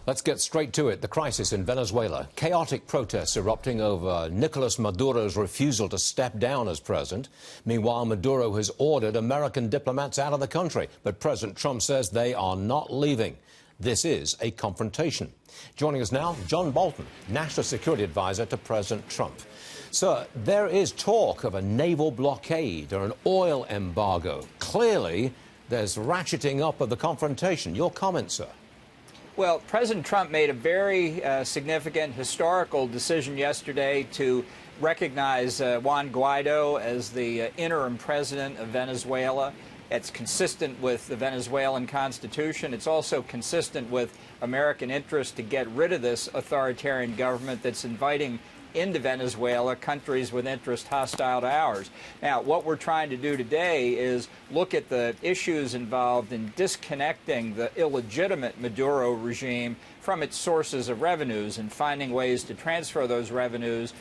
Let's get straight to it. The crisis in Venezuela. Chaotic protests erupting over Nicolas Maduro's refusal to step down as president. Meanwhile, Maduro has ordered American diplomats out of the country. But President Trump says they are not leaving. This is a confrontation. Joining us now, John Bolton, National Security Advisor to President Trump. Sir, there is talk of a naval blockade or an oil embargo. Clearly, there's ratcheting up of the confrontation. Your comment, sir? Well, President Trump made a very significant historical decision yesterday to recognize Juan Guaido as the interim president of Venezuela. It's consistent with the Venezuelan Constitution. It's also consistent with American interest to get rid of this authoritarian government that's inviting into Venezuela countries with interest hostile to ours. Now, what we're trying to do today is look at the issues involved in disconnecting the illegitimate Maduro regime from its sources of revenues and finding ways to transfer those revenues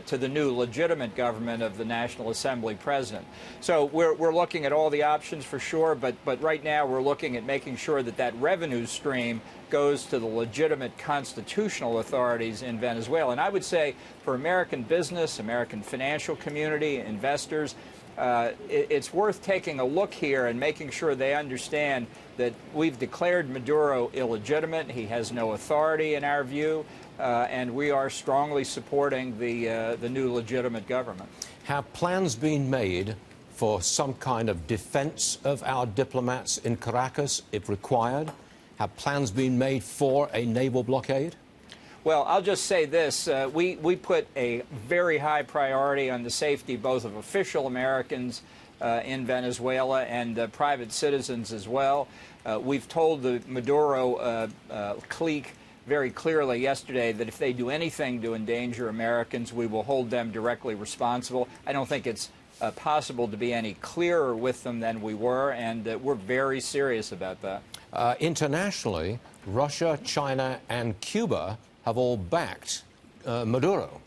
to the new legitimate government of the National Assembly president. So we're looking at all the options for sure, but right now we're looking at making sure that that revenue stream goes to the legitimate constitutional authorities in Venezuela. And I would say for American business, American financial community, investors, it's worth taking a look here and making sure they understand that we've declared Maduro illegitimate. He has no authority in our view, and we are strongly supporting the new legitimate government. Have plans been made for some kind of defense of our diplomats in Caracas, if required? Have plans been made for a naval blockade? Well, I'll just say this. We put a very high priority on the safety both of official Americans in Venezuela and private citizens as well. We've told the Maduro clique very clearly yesterday that if they do anything to endanger Americans, we will hold them directly responsible. I don't think it's possible to be any clearer with them than we were, and we're very serious about that. Internationally, Russia, China, and Cuba have all backed Maduro.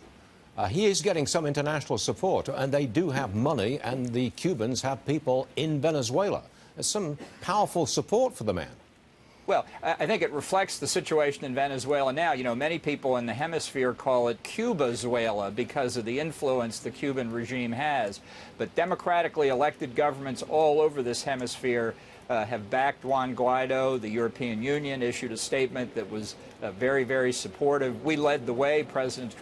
He is getting some international support, and they do have money, and the Cubans have people in Venezuela. There's some powerful support for the man. Well, I think it reflects the situation in Venezuela now. You know, many people in the Hemisphere call it Cubazuela because of the influence the Cuban regime has. But democratically elected governments all over this hemisphere have backed Juan Guaido. The European Union issued a statement that was very, very supportive. We led the way. President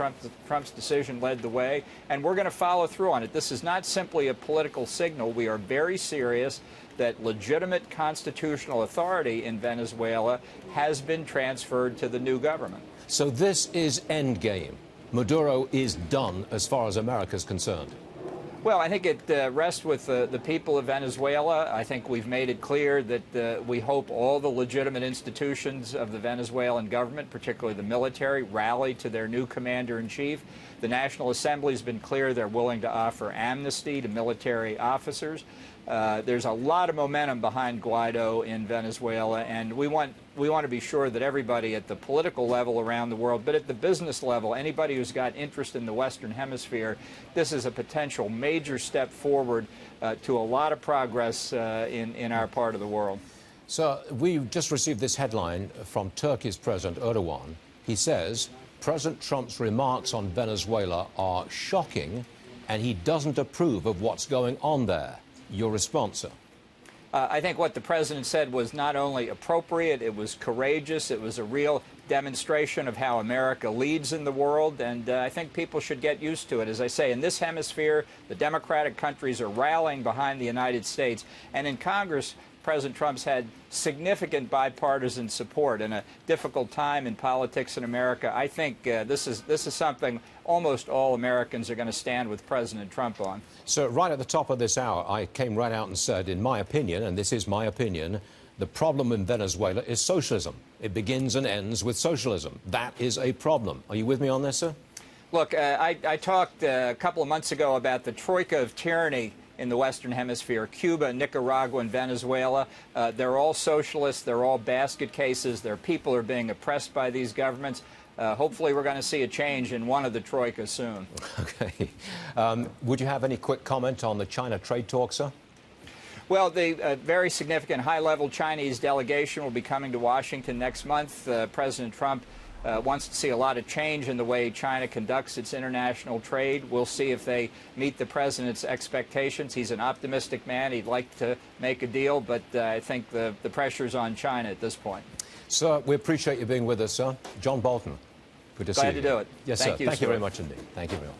Trump's decision led the way, and we're going to follow through on it. This is not simply a political signal. We are very serious that legitimate constitutional authority in Venezuela has been transferred to the new government. So this is endgame. Maduro is done as far as America is concerned. Well, I think it rests with the people of Venezuela. I think we've made it clear that we hope all the legitimate institutions of the Venezuelan government, particularly the military, rally to their new commander-in-chief. The National Assembly has been clear they're willing to offer amnesty to military officers. There's a lot of momentum behind Guaido in Venezuela, and we want to be sure that everybody at the political level around the world, but at the business level, anybody who's got interest in the Western Hemisphere, this is a potential major step forward to a lot of progress in our part of the world. So we just received this headline from Turkey's President Erdogan. He says President Trump's remarks on Venezuela are shocking, and he doesn't approve of what's going on there. Your response, sir? I think what the president said was not only appropriate, it was courageous, it was a real demonstration of how America leads in the world, and I think people should get used to it. As I say, in this hemisphere, the democratic countries are rallying behind the United States, and in Congress, President Trump's had significant bipartisan support in a difficult time in politics in America. I think this is something almost all Americans are going to stand with President Trump on. So right at the top of this hour, I came right out and said, in my opinion, and this is my opinion, the problem in Venezuela is socialism. It begins and ends with socialism. That is a problem. Are you with me on this, sir? Look, I talked a couple of months ago about the troika of tyranny in the Western Hemisphere, Cuba, Nicaragua, and Venezuela. They're all socialists. They're all basket cases. Their people are being oppressed by these governments. Hopefully we're going to see a change in one of the troikas soon. Okay. Would you have any quick comment on the China trade talks, sir? Well, the very significant high-level Chinese delegation will be coming to Washington next month. President Trump wants to see a lot of change in the way China conducts its international trade. We'll see if they meet the president's expectations. He's an optimistic man. He'd like to make a deal, but I think the pressure's on China at this point. Sir, we appreciate you being with us, sir. John Bolton, good to see you. Glad to do it. Yes, Thank sir. you, Thank you sir. very much indeed. Thank you very much.